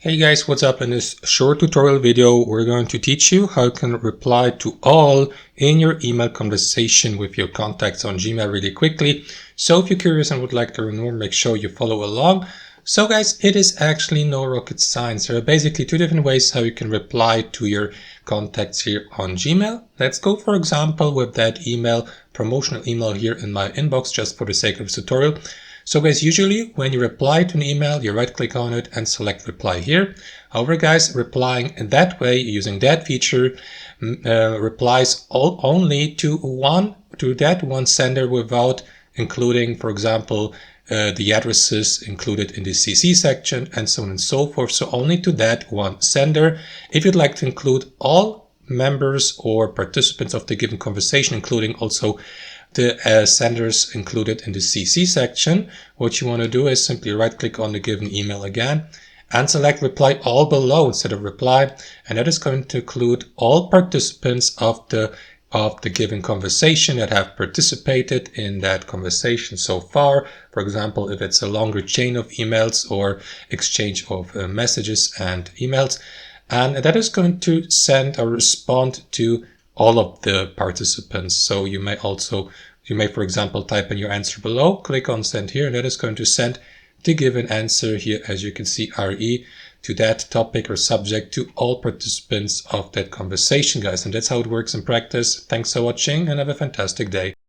Hey guys, what's up? In this short tutorial video, we're going to teach you how you can reply to all in your email conversation with your contacts on Gmail really quickly. So if you're curious and would like to learn more, make sure you follow along. So guys, it is actually no rocket science. There are basically two different ways how you can reply to your contacts here on Gmail. Let's go, for example, with that promotional email here in my inbox, just for the sake of this tutorial. So guys, usually when you reply to an email, you right click on it and select reply here. However guys, replying in that way using that feature replies only to that one sender without including, for example, the addresses included in the CC section and so on and so forth. So only to that one sender. If you'd like to include all members or participants of the given conversation, including also the senders included in the CC section, what you want to do is simply right click on the given email again and select reply all below instead of reply, and that is going to include all participants of the given conversation that have participated in that conversation so far. For example, if it's a longer chain of emails or exchange of messages and emails, and that is going to send a respond to all of the participants. So you may, for example, type in your answer below, click on send here, and that is going to send the given answer here, as you can see, RE, to that topic or subject to all participants of that conversation, guys. And that's how it works in practice. Thanks for watching and have a fantastic day.